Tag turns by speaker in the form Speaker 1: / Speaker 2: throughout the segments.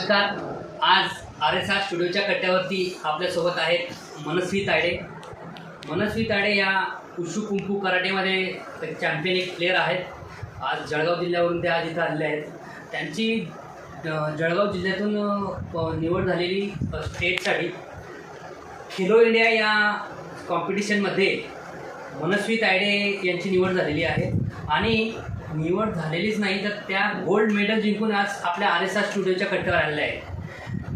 Speaker 1: नमस्कार. आज RSR स्टुडिओच्या कट्ट्यावरती आपल्यासोबत आहेत मनस्वी तायडे. मनस्वी तायडे या उशू कुंफू कराटेमध्ये चॅम्पियन एक प्लेयर आहेत. आज जळगाव जिल्ह्यावरून ते आज इथं आलेले आहेत. त्यांची जळगाव जिल्ह्यातून निवड झालेली स्टेटसाठी खेलो इंडिया या कॉम्पिटिशनमध्ये मनस्वी तायडे यांची निवड झालेली आहे. आणि निवड झालेलीच नाही तर त्या गोल्ड मेडल जिंकून आज आपल्या RSR स्टुडिओच्या कट्ट्यावर आलेल्या आहेत.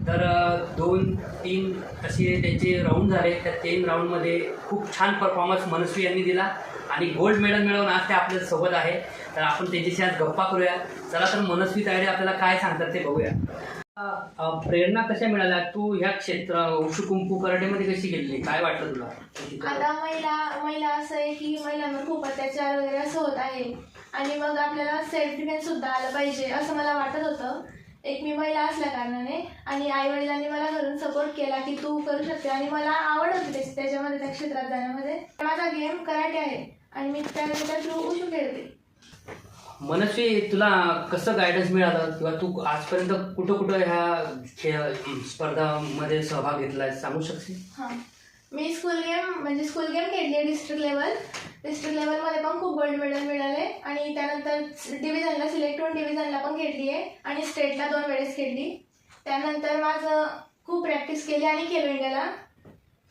Speaker 1: तर 2-3 असे त्यांचे राऊंड झाले. त्या 3 राऊंडमध्ये खूप छान परफॉर्मन्स मनस्वी यांनी दिला आणि गोल्ड मेडल मिळवून आज ते आपल्यासोबत आहे. तर आपण त्यांच्याशी आज गप्पा करूया. चला तर मनस्वी तायडे आपल्याला काय सांगतात ते बघूया. प्रेरणा कशा मिळाल्या? तू ह्या क्षेत्र उशू कुंफू कराटेमध्ये कशी गेलेली? काय वाटलं तुला?
Speaker 2: आता महिला असं आहे की महिलांवर खूप अत्याचार वगैरे असं होत आहे आणि मग आपल्याला सेल्फ डिफेन्स सुद्धा आलं पाहिजे असं मला वाटत होतं. एक मी महिला असल्या कारणाने आणि आई वडिलांनी मला घरून सपोर्ट केला की तू करू शकते आणि मला आवड होती त्याच्यामध्ये त्या क्षेत्रात जाण्यामध्ये. माझा गेम कराटे आहे आणि मी त्या थ्रू उशू खेळते.
Speaker 1: मनस्वी, तुला कसं गायडन्स मिळालं किंवा तू आजपर्यंत कुठं ह्या स्पर्धामध्ये सहभाग घेतला आहे सांगू शकशील?
Speaker 2: हां, मी स्कूल गेम खेळली आहे. डिस्ट्रिक्ट लेवलमध्ये पण खूप गोल्ड मेडल मिळाले आणि त्यानंतर डिव्हिजनला सिलेक्ट होऊन डिव्हिजनला पण खेळली आहे आणि स्टेटला 2 वेळेस खेळली. त्यानंतर माझं खूप प्रॅक्टिस केली आणि खेलो इंडियाला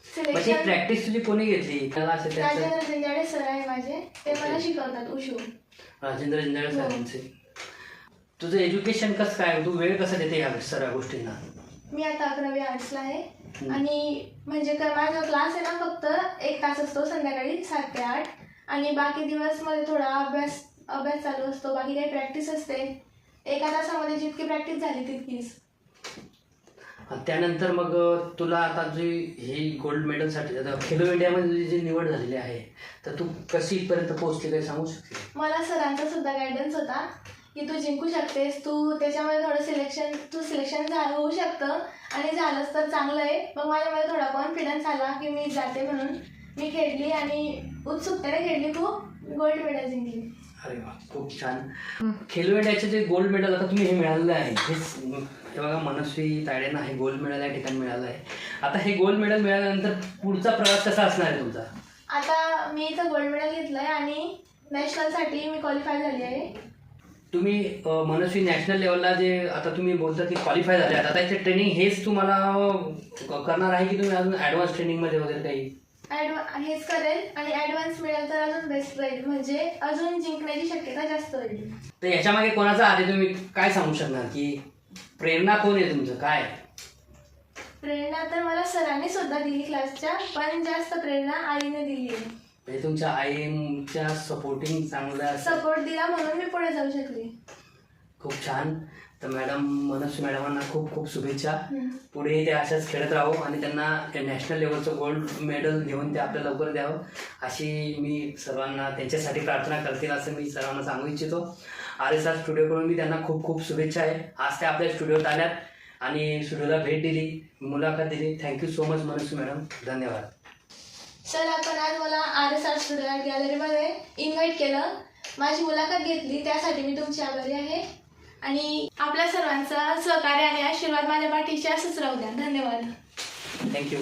Speaker 2: सिलेक्शन.
Speaker 1: प्रॅक्टिस तुझी कोणी घेतली?
Speaker 2: राजेंद्र जिंजाडे सर आहे माझे, ते मला शिकवतात उशू.
Speaker 1: राजेंद्र जिंजाडे सरांचे. तुझं एज्युकेशन कसं काय? तू वेळ कसा देते ह्या सगळ्या गोष्टींना?
Speaker 2: मी आता 11वी आर्ट्सला आहे आणि म्हणजे माझा क्लास आहे ना फक्त 1 तास असतो संध्याकाळी 7 ते 8 आणि बाकी दिवसमध्ये थोडा अभ्यास चालू असतो. बाकी काही प्रॅक्टिस असते. 1 तासामध्ये जितकी प्रॅक्टिस झाली तितकीच.
Speaker 1: त्यानंतर मग तुला आता जी ही गोल्ड मेडलसाठी खेलो इंडियामध्ये जी निवड झालेली आहे तर तू कशी इथपर्यंत पोहोचली काही सांगू शकते?
Speaker 2: मला सरांचा सुद्धा गायडन्स होता की तू जिंकू शकतेस, तू त्याच्यामध्ये थोडं सिलेक्शन होऊ शकतं आणि झालंच तर चांगलं आहे. मग माझ्यामध्ये थोडा कॉन्फिडन्स आला की मी जाते म्हणून मी खेळली आणि उत्सुकतेने खेळली. खूप गोल्ड मेडल जिंकली.
Speaker 1: अरे वा, खूप छान. खेलो इंडियाचे जे गोल्ड मेडल आता तुम्ही हे मिळालेलं आहे हे बघा, मनस्वी तायडेंना हे गोल्ड मेडल या ठिकाणी मिळालं आहे. आता हे गोल्ड मेडल मिळाल्यानंतर पुढचा प्रवास कसा असणार आहे तुमचा?
Speaker 2: आता मी इथं गोल्ड मेडल घेतलं आहे आणि नॅशनलसाठी मी क्वालिफाय झाली आहे.
Speaker 1: तुम्ही मनस्वी नॅशनल लेवलला जे आता तुम्ही बोलता की क्वालिफाय झाले, आता त्याचे ट्रेनिंग हेच तुम्हाला करणार आहे की तुम्ही अजून ॲडव्हान्स ट्रेनिंगमध्ये वगैरे काही?
Speaker 2: हेच करेल आणि ॲडव्हान्स मिळेल तर अजून बेस्ट राहील, म्हणजे अजून जिंकण्याची शक्यता जास्त होईल.
Speaker 1: तर याच्यामागे कोणाचा आधी तुम्ही काय सांगू शकणार की प्रेरणा कोण आहे तुमचं? काय
Speaker 2: प्रेरणा तर मला सरांनी सुद्धा दिली क्लासच्या, पण जास्त प्रेरणा आईने दिली आहे.
Speaker 1: म्हणजे तुमच्या आईच्या सपोर्टिंग चांगला
Speaker 2: सपोर्ट दिला म्हणून मी पुढे जाऊ शकली.
Speaker 1: खूप छान. तर मॅडम, मनस्वी मॅडमांना खूप खूप शुभेच्छा. पुढे ते अशाच खेळत राहू आणि त्यांना नॅशनल लेवलचं गोल्ड मेडल घेऊन ते आपल्याला लवकर द्यावं अशी मी सर्वांना त्यांच्यासाठी प्रार्थना करतील असं मी सर्वांना सांगू इच्छितो. RSR स्टुडिओकडून मी त्यांना खूप खूप शुभेच्छा आहे. आज ते आपल्या स्टुडिओत आल्यात आणि स्टुडिओला भेट दिली, मुलाखत दिली. थँक्यू सो मच मनस्वी मॅडम. धन्यवाद.
Speaker 2: सर, आपण आज मला RSR स्टुडिओ गॅलरीमध्ये इन्व्हाइट केलं, माझी मुलाखत घेतली, त्यासाठी मी तुमची आभारी आहे आणि आपल्या सर्वांचा सहकार्य आणि आशीर्वाद माझ्या पाठीशी असंच राहू द्या. धन्यवाद.
Speaker 1: थँक्यू.